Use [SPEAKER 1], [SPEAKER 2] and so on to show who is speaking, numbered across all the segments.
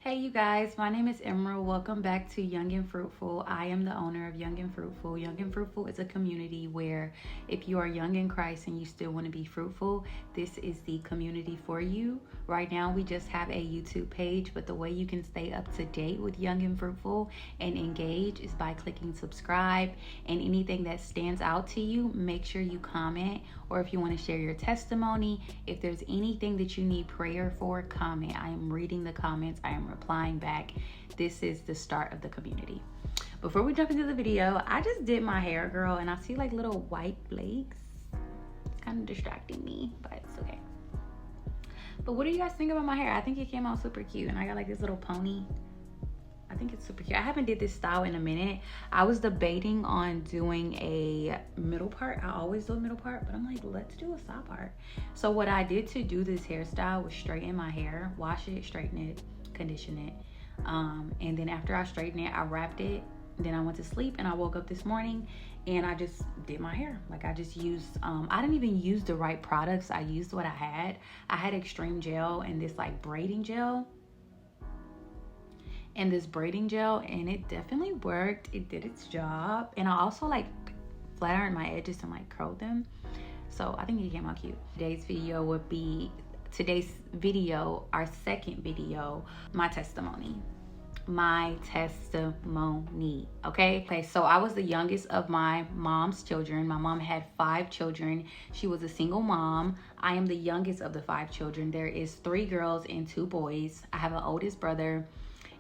[SPEAKER 1] Hey you guys, my name is Emerald. Welcome back to Young and Fruitful. I am the owner of Young and Fruitful. Young and Fruitful is a community where if you are young in Christ and you still want to be fruitful, this is the community for you. Right now we just have a YouTube page, but the way you can stay up to date with Young and Fruitful and engage is by clicking subscribe. And anything that stands out to you, make sure you comment, or if you want to share your testimony, if there's anything that you need prayer for, comment. I am reading the comments. I am replying back. This is the start of the community. Before we jump into the video, I just did my hair, girl, and I see like little white flakes. It's kind of distracting me, but it's okay. But what do you guys think about my hair? I think it came out super cute, and I got like this little pony. I think it's super cute. I haven't did this style in a minute. I was debating on doing a middle part. I always do a middle part, but I'm like, let's do a side part. So what I did to do this hairstyle was straighten my hair, wash it, straighten it, condition it. And then after I straightened it, I wrapped it. Then I went to sleep and I woke up this morning and I just did my hair. Like I just used, I didn't even use the right products. I used what I had. I had extreme gel and this like braiding gel. And this braiding gel, and it definitely worked. It did its job. And I also like flat ironed my edges and like curled them. So I think it came out cute. Today's video would be, our second video, my testimony. Okay, so I was the youngest of my mom's children. My mom had 5 children. She was a single mom. I am the youngest of the 5 children. There is 3 girls and 2 boys. I have an oldest brother,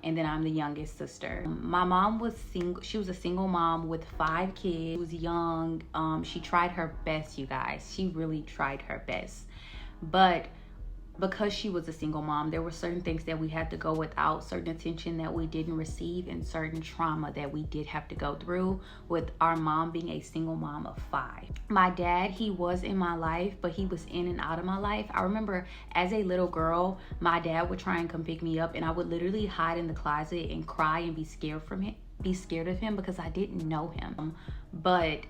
[SPEAKER 1] and then I'm the youngest sister. My mom was single. She was a single mom with 5 kids. She was young. She tried her best, you guys. She really tried her best. But because she was a single mom, there were certain things that we had to go without, certain attention that we didn't receive, and certain trauma that we did have to go through with our mom being a single mom of 5. My dad, he was in my life, but he was in and out of my life. I remember as a little girl, my dad would try and come pick me up, and I would literally hide in the closet and cry and be scared of him because I didn't know him. But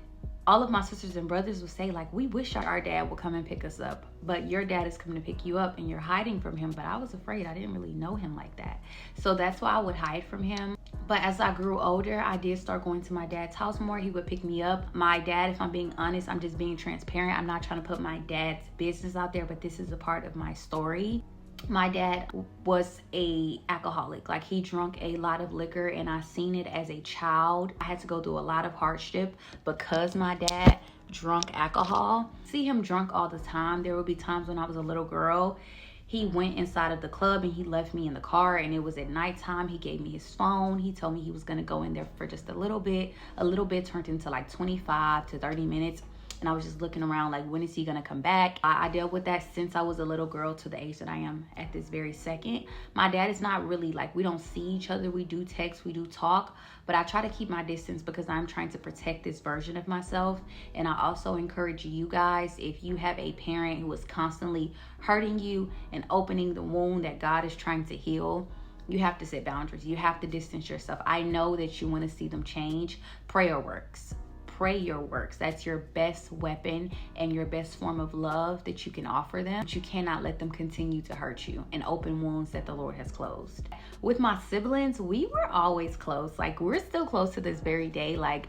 [SPEAKER 1] all of my sisters and brothers would say, like, we wish our dad would come and pick us up, but your dad is coming to pick you up and you're hiding from him. But I was afraid. I didn't really know him like that. So that's why I would hide from him. But as I grew older, I did start going to my dad's house more. He would pick me up. My dad, if I'm being honest, I'm just being transparent. I'm not trying to put my dad's business out there, but this is a part of my story. My dad was a alcoholic. Like, he drank a lot of liquor, and I seen it as a child. I had to go through a lot of hardship because my dad drank alcohol. See him drunk all the time. There would be times when I was a little girl, he went inside of the club and he left me in the car, and it was at nighttime. He gave me his phone. He told me he was gonna go in there for just a little bit. A little bit turned into like 25 to 30 minutes. And I was just looking around like, when is he gonna come back? I dealt with that since I was a little girl to the age that I am at this very second. My dad is not really like, we don't see each other. We do text, we do talk, but I try to keep my distance because I'm trying to protect this version of myself. And I also encourage you guys, if you have a parent who is constantly hurting you and opening the wound that God is trying to heal, you have to set boundaries. You have to distance yourself. I know that you want to see them change. Prayer works. Prayer works. That's your best weapon and your best form of love that you can offer them. But you cannot let them continue to hurt you and open wounds that the Lord has closed. With my siblings, we were always close. Like, we're still close to this very day. Like,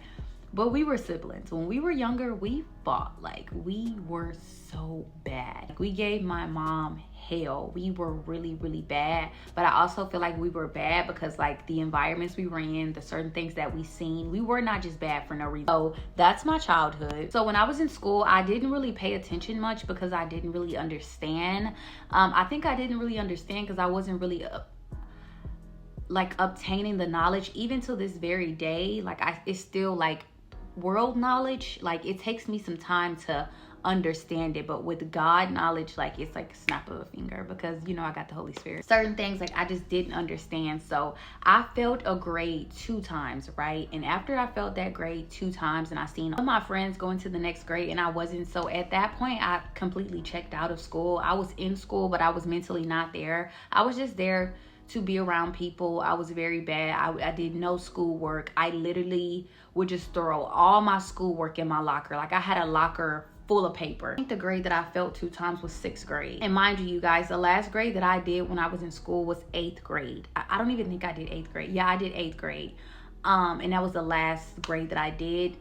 [SPEAKER 1] but we were siblings. When we were younger, we fought. Like, we were so bad. We gave my mom hell. We were really, really bad. But I also feel like we were bad because, like, the environments we were in, the certain things that we seen, we were not just bad for no reason. So that's my childhood. So when I was in school, I didn't really pay attention much because I didn't really understand. I think I didn't really understand because I wasn't really like obtaining the knowledge. Even to this very day, like, it's still like world knowledge. Like, it takes me some time to understand it, but with God knowledge, like, it's like a snap of a finger because, you know, I got the Holy Spirit. Certain things, like, I just didn't understand. So I failed a grade 2 times, right? And after I failed that grade 2 times and I seen all my friends going to the next grade and I wasn't, so at that point I completely checked out of school. I was in school, but I was mentally not there. I was just there to be around people. I was very bad. I did no schoolwork. I literally would just throw all my schoolwork in my locker. Like, I had a locker full of paper. I think the grade that I failed 2 times was 6th grade. And mind you guys, the last grade that I did when I was in school was 8th grade. I don't even think I did 8th grade. Yeah, I did 8th grade. And that was the last grade that I did.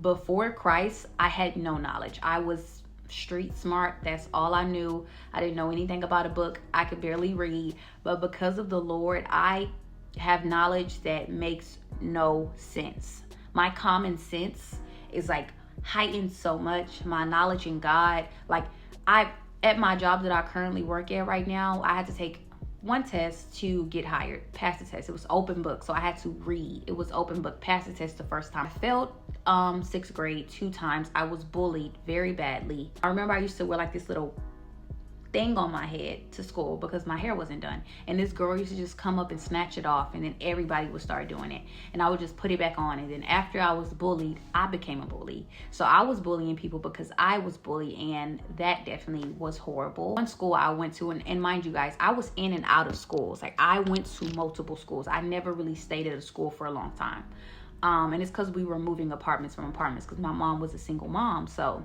[SPEAKER 1] Before Christ, I had no knowledge. I was street smart. That's all I knew. I didn't know anything about a book. I could barely read. But because of the Lord, I have knowledge that makes no sense. My common sense is like heightened so much. My knowledge in God, like at my job that I currently work at right now, I had to take one test to get hired, pass the test. It was open book, so I had to read. It was open book, pass the test the first time. I failed 6th grade 2 times. I was bullied very badly. I remember I used to wear like this little thing on my head to school because my hair wasn't done, and this girl used to just come up and snatch it off, and then everybody would start doing it, and I would just put it back on. And then after I was bullied, I became a bully. So I was bullying people because I was bullied, and that definitely was horrible. One school I went to, and mind you guys, I was in and out of schools. Like, I went to multiple schools. I never really stayed at a school for a long time, and it's because we were moving apartments from apartments because my mom was a single mom. So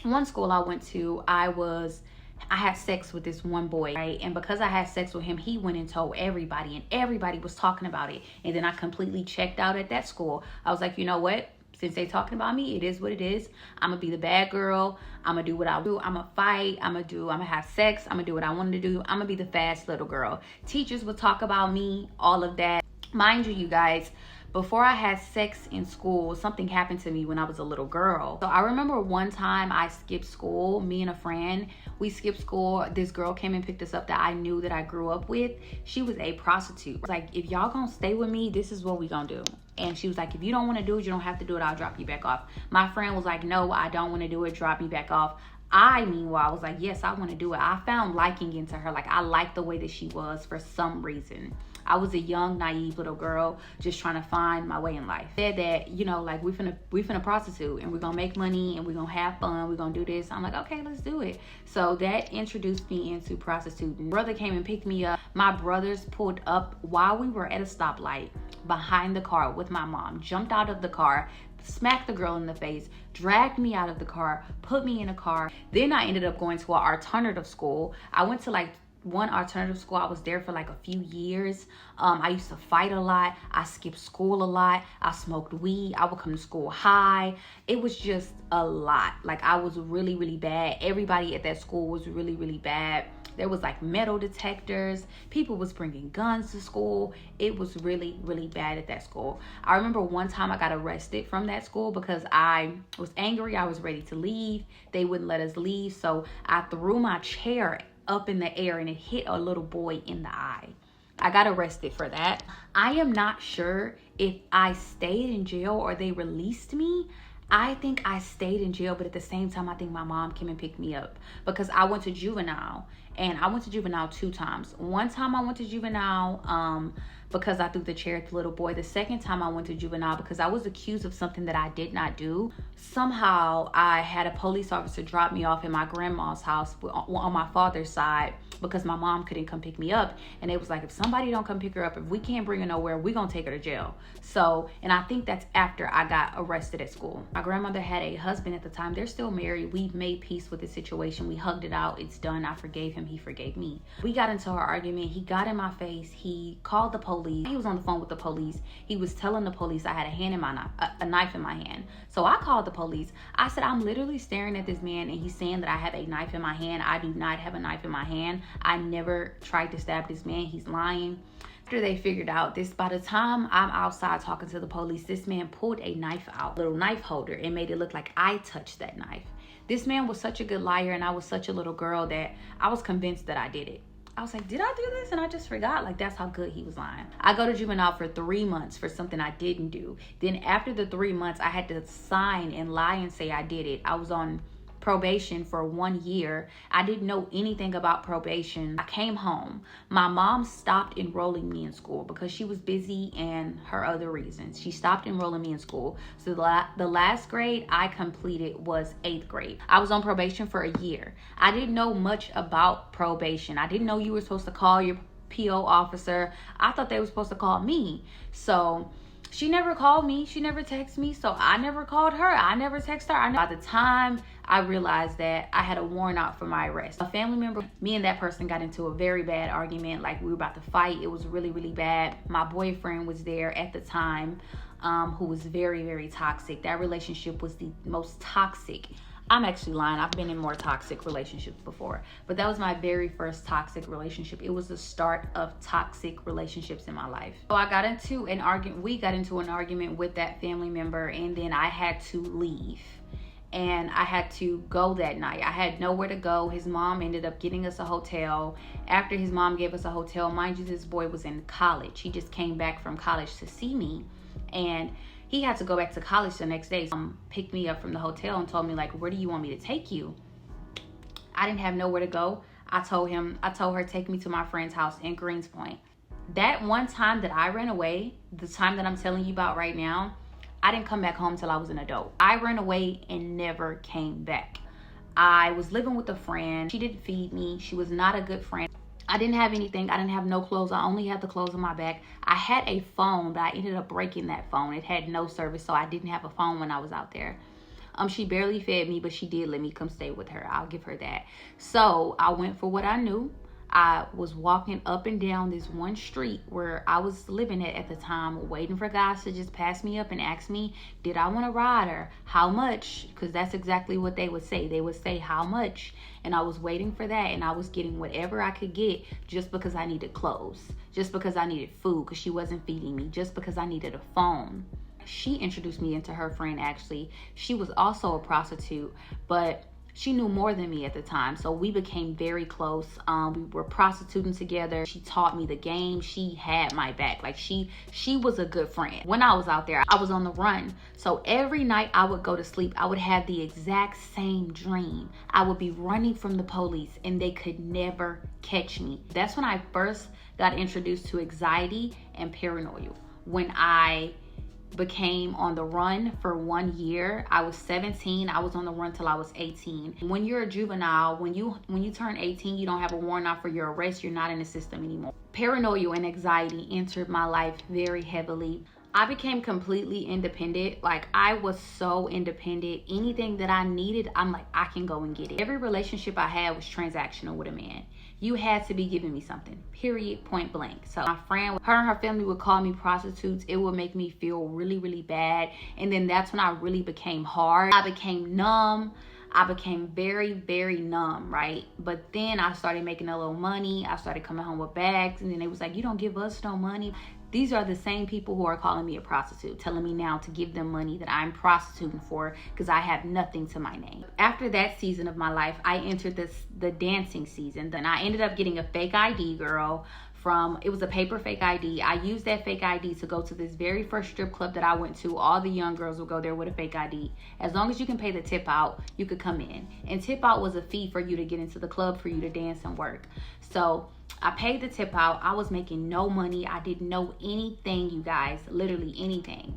[SPEAKER 1] one school I went to, I had sex with this one boy, right? And because I had sex with him, he went and told everybody, and everybody was talking about it. And then I completely checked out at that school. I was like, you know what? Since they talking about me, it is what it is. I'm gonna be the bad girl. I'm gonna do what I do. I'm gonna fight. I'm gonna have sex. I'm gonna do what I wanted to do. I'm gonna be the fast little girl. Teachers would talk about me, all of that. Mind you guys, before I had sex in school, something happened to me when I was a little girl. So I remember one time I skipped school, me and a friend, we skipped school. This girl came and picked us up that I knew that I grew up with. She was a prostitute. I was like, if y'all gonna stay with me, this is what we gonna do. And she was like, if you don't wanna do it, you don't have to do it. I'll drop you back off. My friend was like, no, I don't wanna do it. Drop me back off. I, meanwhile, was like, yes, I want to do it. I found liking into her. Like, I liked the way that she was for some reason. I was a young, naive little girl just trying to find my way in life. Said that, you know, like, we finna prostitute, and we're gonna make money, and we're gonna have fun, we're gonna do this. I'm like, okay, let's do it. So that introduced me into prostituting. Brother came and picked me up. My brothers pulled up while we were at a stoplight behind the car with my mom, jumped out of the car, smacked the girl in the face, dragged me out of the car, put me in a car. Then I ended up going to an alternative school. I went to like one alternative school. I was there for like a few years. I used to fight a lot. I skipped school a lot. I smoked weed. I would come to school high. It was just a lot. Like, I was really, really bad. Everybody at that school was really, really bad. There was like metal detectors. People was bringing guns to school. It was really, really bad at that school. I remember one time I got arrested from that school because I was angry. I was ready to leave. They wouldn't let us leave. So I threw my chair up in the air and it hit a little boy in the eye. I got arrested for that. I am not sure if I stayed in jail or they released me. I think I stayed in jail, but at the same time, I think my mom came and picked me up because I went to juvenile, and I went to juvenile 2 times. One time I went to juvenile because I threw the chair at the little boy. The second time I went to juvenile because I was accused of something that I did not do. Somehow I had a police officer drop me off in my grandma's house on my father's side because my mom couldn't come pick me up. And it was like, if somebody don't come pick her up, if we can't bring her nowhere, we're going to take her to jail. So, and I think that's after I got arrested at school. My grandmother had a husband at the time. They're still married. We've made peace with the situation. We hugged it out. It's done. I forgave him. He forgave me. We got into our argument. He got in my face. He called the police. He was on the phone with the police. He was telling the police I had a knife in my hand. So I called the police. I said, I'm literally staring at this man and he's saying that I have a knife in my hand. I do not have a knife in my hand. I never tried to stab this man. He's lying. After they figured out this, by the time I'm outside talking to the police, this man pulled a knife out, little knife holder, and made it look like I touched that knife. This man was such a good liar, and I was such a little girl that I was convinced that I did it. I was like, did I do this? And I just forgot. Like, that's how good he was lying. I go to juvenile for 3 months for something I didn't do. Then after the 3 months, I had to sign and lie and say I did it. I was on probation for 1 year. I didn't know anything about probation. I came home. My mom stopped enrolling me in school because she was busy and her other reasons. She stopped enrolling me in school. So the last grade I completed was 8th grade. I was on probation for a year. I didn't know much about probation. I didn't know you were supposed to call your PO officer. I thought they were supposed to call me. So She never called me. She never texted me. So I never called her. I never texted her. By the time I realized that, I had a warrant out for my arrest. A family member, me and that person got into a very bad argument. Like, we were about to fight. It was really, really bad. My boyfriend was there at the time, who was very, very toxic. That relationship was the most toxic. I'm actually lying. I've been in more toxic relationships before, but that was my very first toxic relationship. It was the start of toxic relationships in my life. So I got into an argument. We got into an argument with that family member, and then I had to leave. And I had to go that night. I had nowhere to go. His mom ended up getting us a hotel. After his mom gave us a hotel, mind you, this boy was in college. He just came back from college to see me, and he had to go back to college the next day. Picked me up from the hotel and told me, like, where do you want me to take you? I didn't have nowhere to go. I told her, take me to my friend's house in Greenspoint. That one time that I ran away, the time that I'm telling you about right now, I didn't come back home till I was an adult. I ran away and never came back. I was living with a friend. She didn't feed me. She was not a good friend. I didn't have anything. I didn't have no clothes. I only had the clothes on my back. I had a phone, but I ended up breaking that phone. It had no service, so I didn't have a phone when I was out there. She barely fed me, but she did let me come stay with her. I'll give her that. So I went for what I knew. I was walking up and down this one street where I was living at the time, waiting for guys to just pass me up and ask me, did I want to ride her? How much? Because that's exactly what they would say. They would say, how much? And I was waiting for that, and I was getting whatever I could get just because I needed clothes, just because I needed food because she wasn't feeding me, just because I needed a phone. She introduced me into her friend, actually. She was also a prostitute, but she knew more than me at the time, so we became very close. We were prostituting together. She taught me the game. She had my back. Like, she was a good friend. When I was out there, I was on the run. So every night I would go to sleep, I would have the exact same dream. I would be running from the police, and they could never catch me. That's when I first got introduced to anxiety and paranoia. When I became on the run for 1 year. I was 17. I was on the run till I was 18. When you're a juvenile, when you turn 18, you don't have a warrant out for your arrest. You're not in the system anymore. Paranoia and anxiety entered my life very heavily. I became completely independent. Like, I was so independent. Anything that I needed, I'm like, I can go and get it. Every relationship I had was transactional with a man. You had to be giving me something, period, point blank. So my friend, her and her family would call me prostitutes. It would make me feel really, really bad. And then that's when I really became hard. I became numb. I became very, very numb, right? But then I started making a little money. I started coming home with bags. And then they was like, you don't give us no money. These are the same people who are calling me a prostitute, telling me now to give them money that I'm prostituting for because I have nothing to my name. After that season of my life, I entered the dancing season. Then I ended up getting a fake ID, girl. It was a paper fake ID. I used that fake ID to go to this very first strip club that I went to. All the young girls would go there with a fake ID. As long as you can pay the tip out, you could come in. And tip out was a fee for you to get into the club, for you to dance and work. So I paid the tip out. I was making no money. I didn't know anything, you guys, literally anything,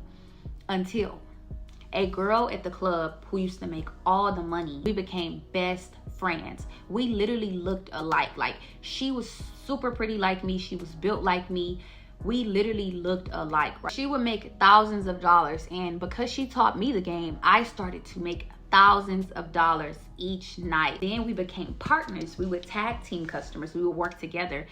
[SPEAKER 1] until a girl at the club who used to make all the money, we became best friends. We literally looked alike. Like, she was super pretty like me. She was built like me. We literally looked alike. Right? She would make thousands of dollars, and because she taught me the game, I started to make thousands of dollars each night. Then we became partners. We would tag team customers. We would work together.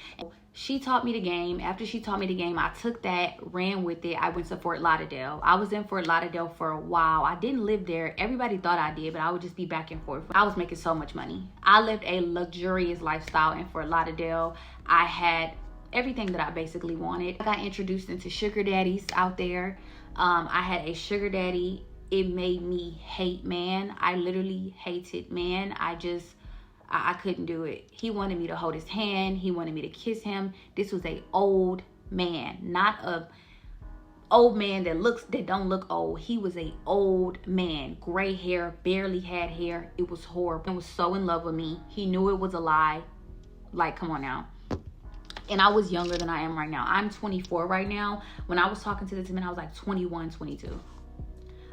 [SPEAKER 1] She taught me the game. After she taught me the game, I took that, ran with it. I went to Fort Lauderdale. I was in Fort Lauderdale for a while. I didn't live there. Everybody thought I did, but I would just be back and forth. I was making so much money. I lived a luxurious lifestyle in Fort Lauderdale. I had everything that I basically wanted. I got introduced into sugar daddies out there. I had a sugar daddy. It made me hate man. I literally hated man. I couldn't do it. He wanted me to hold his hand. He wanted me to kiss him. This was a old man, not a old man that don't look old. He was a old man, gray hair, barely had hair. It was horrible. He was so in love with me. He knew it was a lie. Like, come on now. And I was younger than I am right now. I'm 24 right now. When I was talking to this man, I was like 21, 22.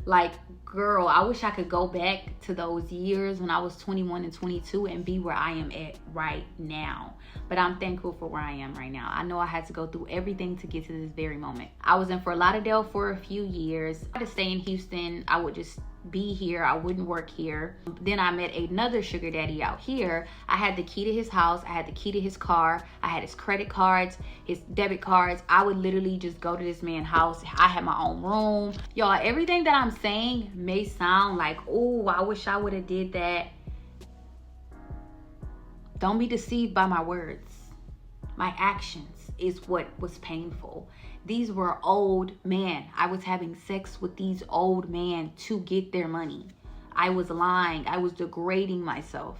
[SPEAKER 1] Like, girl, I wish I could go back to those years when I was 21 and 22 and be where I am at right now. But I'm thankful for where I am right now. I know I had to go through everything to get to this very moment. I was in Fort Lauderdale for a few years. I had to stay in Houston. I would just be here. I wouldn't work here. Then I met another sugar daddy out here. I had the key to his house. I had the key to his car. I had his credit cards, his debit cards. I would literally just go to this man's house. I had my own room. Y'all, everything that I'm saying may sound like, oh, I wish I would have did that. Don't be deceived by my words. My actions is what was painful. These were old men. I was having sex with these old men to get their money. I was lying. I was degrading myself.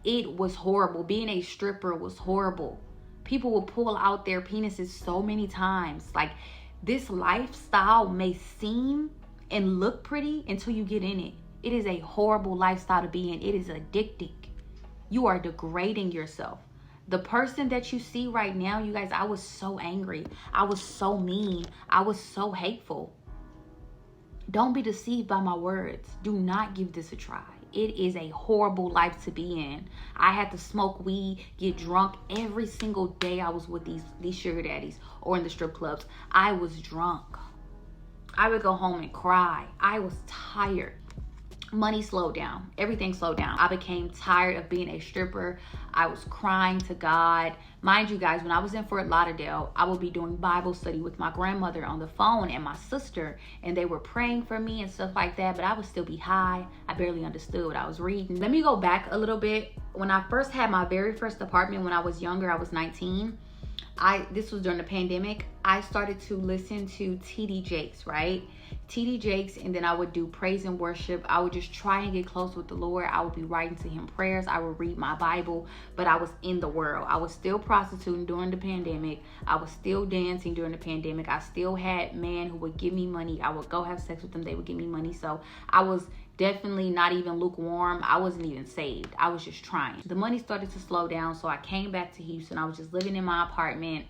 [SPEAKER 1] It was horrible. Being a stripper was horrible. People will pull out their penises so many times. Like, this lifestyle may seem and look pretty until you get in it. It is a horrible lifestyle to be in. It is addicting. You are degrading yourself. The person that you see right now, you guys, I was so angry. I was so mean. I was so hateful. Don't be deceived by my words. Do not give this a try. It is a horrible life to be in. I had to smoke weed, get drunk every single day I was with these sugar daddies or in the strip clubs. I was drunk. I would go home and cry. I was tired. Money slowed down. Everything slowed down. I became tired of being a stripper. I was crying to God. Mind you guys, when I was in Fort Lauderdale, I would be doing Bible study with my grandmother on the phone and my sister, and they were praying for me and stuff like that, but I would still be high. I barely understood what I was reading. Let me go back a little bit. When I first had my very first apartment when I was younger, I was 19. This was during the pandemic. I started to listen to TD Jakes, right? TD Jakes, and then I would do praise and worship. I would just try and get close with the Lord. I would be writing to him prayers. I would read my Bible, but I was in the world. I was still prostituting during the pandemic. I was still dancing during the pandemic. I still had men who would give me money. I would go have sex with them. They would give me money. So I was definitely not even lukewarm. I wasn't even saved. I was just trying. The money started to slow down, so I came back to Houston. I was just living in my apartment.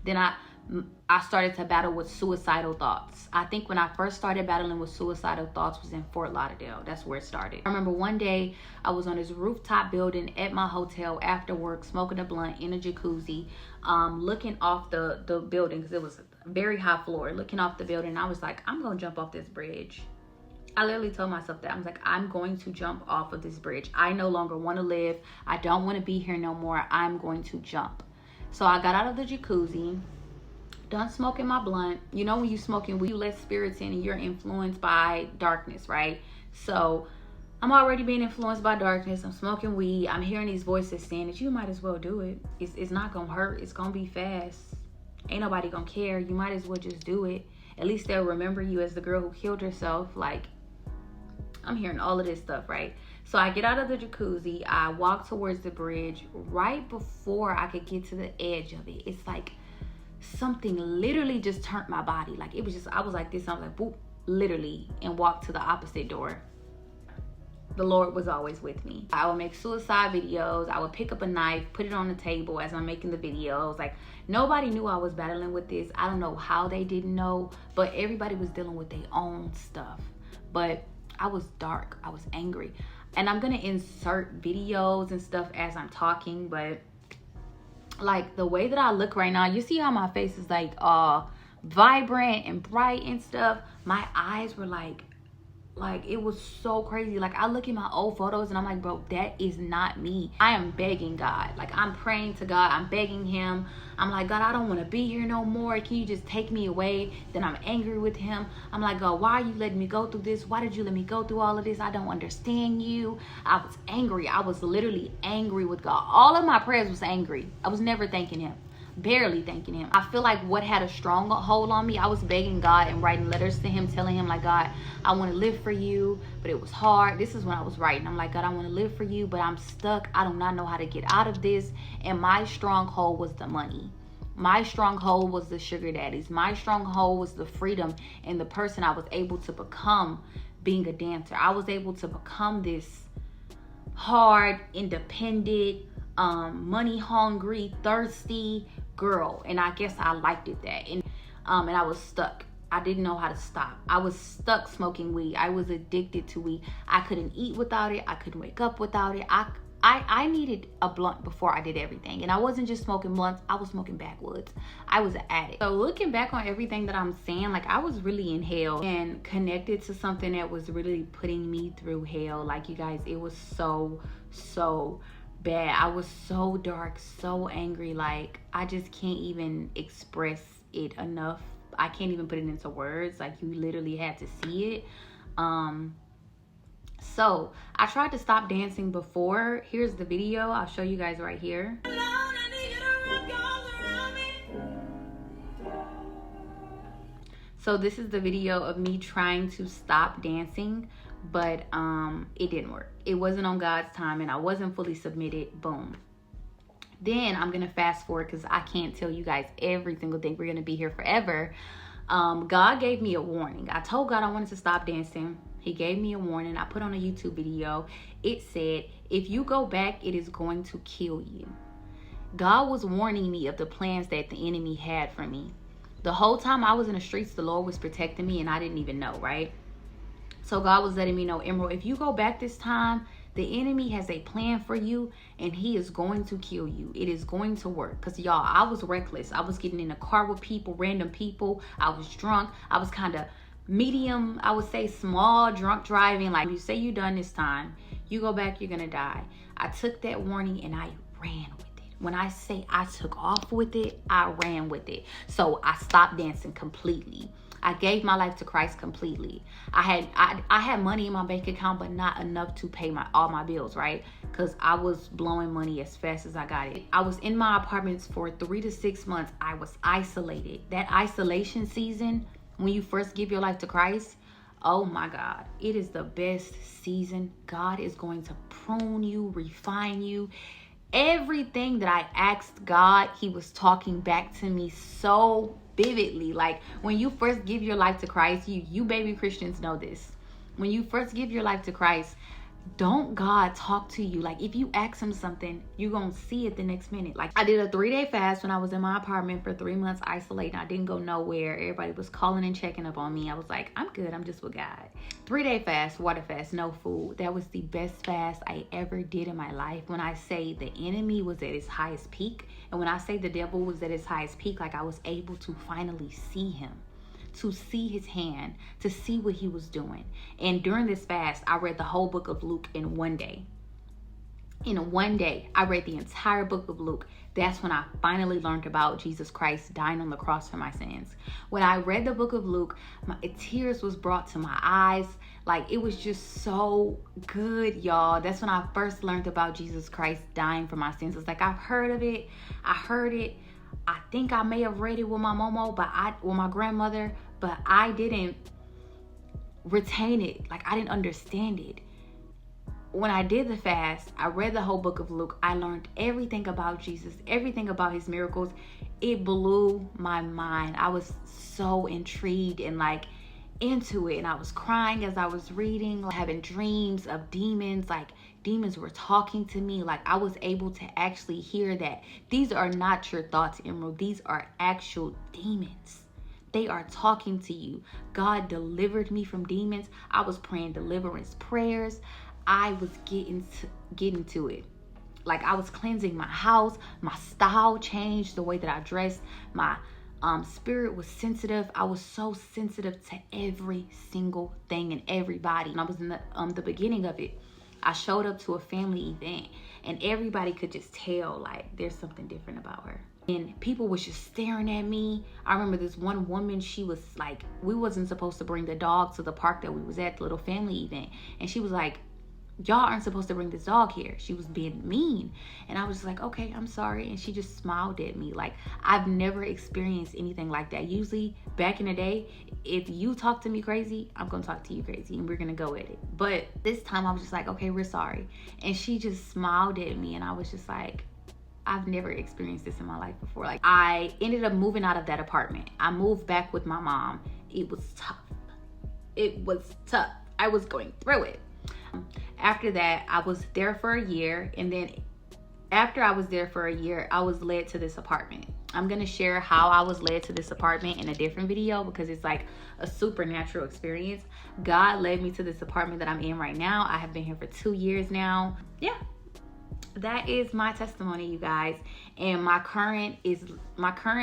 [SPEAKER 1] Then I started to battle with suicidal thoughts. I think when I first started battling with suicidal thoughts was in Fort Lauderdale. That's where it started. I remember one day I was on this rooftop building at my hotel after work, smoking a blunt in a jacuzzi, looking off the building because it was a very high floor, looking off the building. I was like, I'm going to jump off this bridge. I literally told myself that. I was like, I'm going to jump off of this bridge. I no longer want to live. I don't want to be here no more. I'm going to jump. So I got out of the jacuzzi, done smoking my blunt. You know, when you smoking weed, you let spirits in and you're influenced by darkness, right? So I'm already being influenced by darkness. I'm smoking weed. I'm hearing these voices saying that you might as well do it. It's not going to hurt. It's going to be fast. Ain't nobody going to care. You might as well just do it. At least they'll remember you as the girl who killed herself. Like, I'm hearing all of this stuff, right? So I get out of the jacuzzi. I walk towards the bridge. Right before I could get to the edge of it, it's like something literally just turned my body. Like, it was just, I was like this. I was like, boop, literally, and walked to the opposite door. The Lord was always with me. I would make suicide videos. I would pick up a knife, put it on the table as I'm making the videos. Like, nobody knew I was battling with this. I don't know how they didn't know, but everybody was dealing with their own stuff. But I was dark. I was angry. And I'm going to insert videos and stuff as I'm talking, but like the way that I look right now, you see how my face is like vibrant and bright and stuff. My eyes were like it was so crazy. Like, I look at my old photos and I'm like, bro, that is not me. I am begging God. Like, I'm praying to God. I'm begging him. I'm like, God, I don't want to be here no more. Can you just take me away? Then I'm angry with him. I'm like, God, why are you letting me go through this? Why did you let me go through all of this? I don't understand you. I was angry. I was literally angry with God. All of my prayers was angry. I was never thanking him. Barely thanking him. I feel like what had a strong hold on me, I was begging God and writing letters to him, telling him like, God, I want to live for you, but it was hard. This is when I was writing. I'm like, God, I want to live for you, but I'm stuck. I do not know how to get out of this. And my stronghold was the money. My stronghold was the sugar daddies. My stronghold was the freedom and the person I was able to become being a dancer. I was able to become this hard, independent, money hungry, thirsty girl, and I guess I liked it that, and I was stuck. I didn't know how to stop. I was stuck smoking weed. I was addicted to weed. I couldn't eat without it. I couldn't wake up without it. I needed a blunt before I did everything. And I wasn't just smoking blunts, I was smoking backwoods. I was an addict. So looking back on everything that I'm saying, like I was really in hell and connected to something that was really putting me through hell. Like you guys, it was so bad. I was so dark, so angry. Like I just can't even express it enough. I can't even put it into words. Like you literally had to see it. So I tried to stop dancing before. Here's the video. I'll show you guys right here. So this is the video of me trying to stop dancing, but it didn't work. It wasn't on God's time and I wasn't fully submitted. Boom. Then I'm gonna fast forward because I can't tell you guys every single thing. We're gonna be here forever. God gave me a warning. I told God I wanted to stop dancing. He gave me a warning. I put on a YouTube video. It said, if you go back, it is going to kill you. God was warning me of the plans that the enemy had for me. The whole time I was in the streets, the Lord was protecting me and I didn't even know, right? So God was letting me know, Emerald, if you go back this time, the enemy has a plan for you and he is going to kill you. It is going to work. Because y'all, I was reckless. I was getting in a car with people, random people. I was drunk. I was kind of medium, I would say small drunk driving. Like you say you done this time, you go back, you're going to die. I took that warning and I ran with it. When I say I took off with it, I ran with it. So I stopped dancing completely. I gave my life to Christ completely. I had money in my bank account, but not enough to pay all my bills, right? Because I was blowing money as fast as I got it. I was in my apartments for 3 to 6 months. I was isolated. That isolation season, when you first give your life to Christ, oh my God, it is the best season. God is going to prune you, refine you. Everything that I asked God, he was talking back to me so vividly. Like when you first give your life to Christ, you baby Christians know this. When you first give your life to Christ, don't God talk to you? Like if you ask him something, you're gonna see it the next minute. Like I did a 3-day fast when I was in my apartment for 3 months isolated. I didn't go nowhere. Everybody was calling and checking up on me. I was like, I'm good, I'm just with God. 3-day fast, water fast, no food. That was the best fast I ever did in my life. When I say the enemy was at his highest peak, and when I say the devil was at his highest peak, like I was able to finally see him, to see his hand, to see what he was doing. And during this fast, I read the whole book of Luke in one day. In one day, I read the entire book of Luke. That's when I finally learned about Jesus Christ dying on the cross for my sins. When I read the book of Luke, tears was brought to my eyes. Like it was just so good, y'all. That's when I first learned about Jesus Christ dying for my sins. It's like I've heard of it. I heard it. I think I may have read it with my momo, with my grandmother, but I didn't retain it. Like I didn't understand it. When I did the fast, I read the whole book of Luke. I learned everything about Jesus, everything about his miracles. It blew my mind. I was so intrigued and like into it. And I was crying as I was reading, like, having dreams of demons. Like demons were talking to me. Like I was able to actually hear that these are not your thoughts, Emerald. These are actual demons. They are talking to you. God delivered me from demons. I was praying deliverance prayers. I was getting to it. Like I was cleansing my house. My style changed, the way that I dressed. My spirit was sensitive. I was so sensitive to every single thing and everybody. And I was in the beginning of it. I showed up to a family event and everybody could just tell like there's something different about her. And people was just staring at me. I remember this one woman, she was like, we wasn't supposed to bring the dog to the park that we was at, the little family event. And she was like, y'all aren't supposed to bring this dog here. She was being mean. And I was just like, okay, I'm sorry. And she just smiled at me. Like I've never experienced anything like that. Usually back in the day, if you talk to me crazy, I'm going to talk to you crazy and we're going to go at it. But this time I was just like, okay, we're sorry. And she just smiled at me and I was just like, I've never experienced this in my life before. Like I ended up moving out of that apartment. I moved back with my mom. It was tough. It was tough. I was going through it. After that, I was there for a year. And then after I was there for a year, I was led to this apartment. I'm going to share how I was led to this apartment in a different video because it's like a supernatural experience. God led me to this apartment that I'm in right now. I have been here for 2 years now. Yeah. That is my testimony, you guys. And my current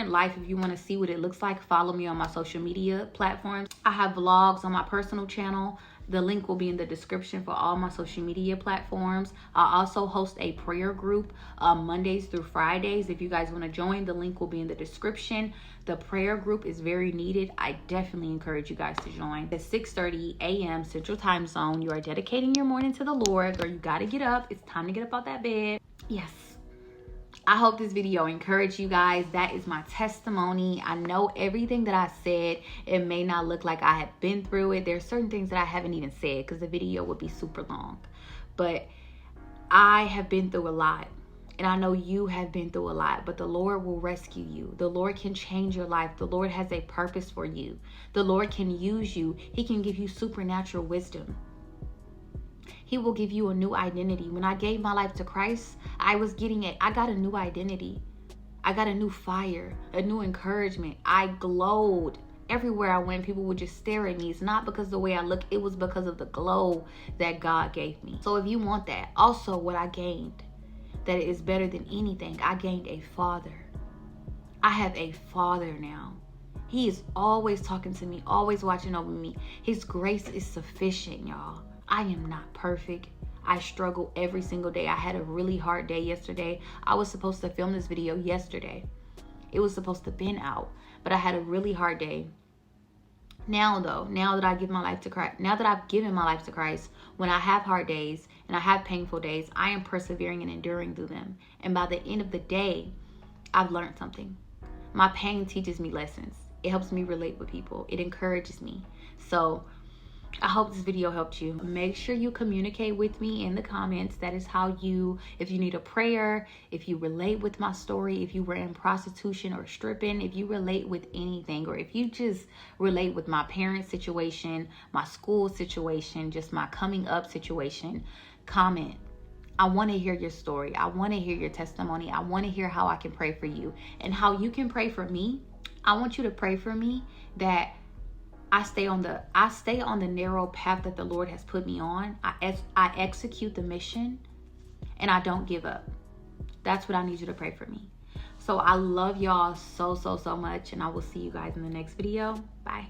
[SPEAKER 1] life. If you want to see what it looks like, follow me on my social media platforms. I have vlogs on my personal channel. The link will be in the description for all my social media platforms. I also host a prayer group Mondays through Fridays. If you guys want to join, the link will be in the description. The prayer group is very needed. I definitely encourage you guys to join. At 6:30 a.m. Central Time Zone, you are dedicating your morning to the Lord, or you got to get up. It's time to get up out that bed. Yes. I hope this video encouraged you guys. That is my testimony. I know everything that I said, it may not look like I have been through it. There's certain things that I haven't even said because the video would be super long. But I have been through a lot. And I know you have been through a lot, but the Lord will rescue you. The Lord can change your life. The Lord has a purpose for you. The Lord can use you. He can give you supernatural wisdom. He will give you a new identity. When I gave my life to Christ, I got a new identity. I got a new fire, a new encouragement. I glowed. Everywhere I went, people would just stare at me. It's not because of the way I look. It was because of the glow that God gave me. So if you want that, also what I gained, that is better than anything, I gained a father. I have a father now. He is always talking to me, always watching over me. His grace is sufficient, y'all. I am not perfect. I struggle every single day. I had a really hard day yesterday. I was supposed to film this video yesterday. It was supposed to have been out, but I had a really hard day. Now though, now that I've given my life to Christ, when I have hard days and I have painful days, I am persevering and enduring through them. And by the end of the day, I've learned something. My pain teaches me lessons. It helps me relate with people. It encourages me. So I hope this video helped you. Make sure you communicate with me in the comments. That is how if you need a prayer, if you relate with my story, if you were in prostitution or stripping, if you relate with anything, or if you just relate with my parents' situation, my school situation, just my coming up situation, comment. I want to hear your story. I want to hear your testimony. I want to hear how I can pray for you and how you can pray for me. I want you to pray for me that I stay on the narrow path that the Lord has put me on. I execute the mission and I don't give up. That's what I need you to pray for me. So I love y'all so much, and I will see you guys in the next video. Bye.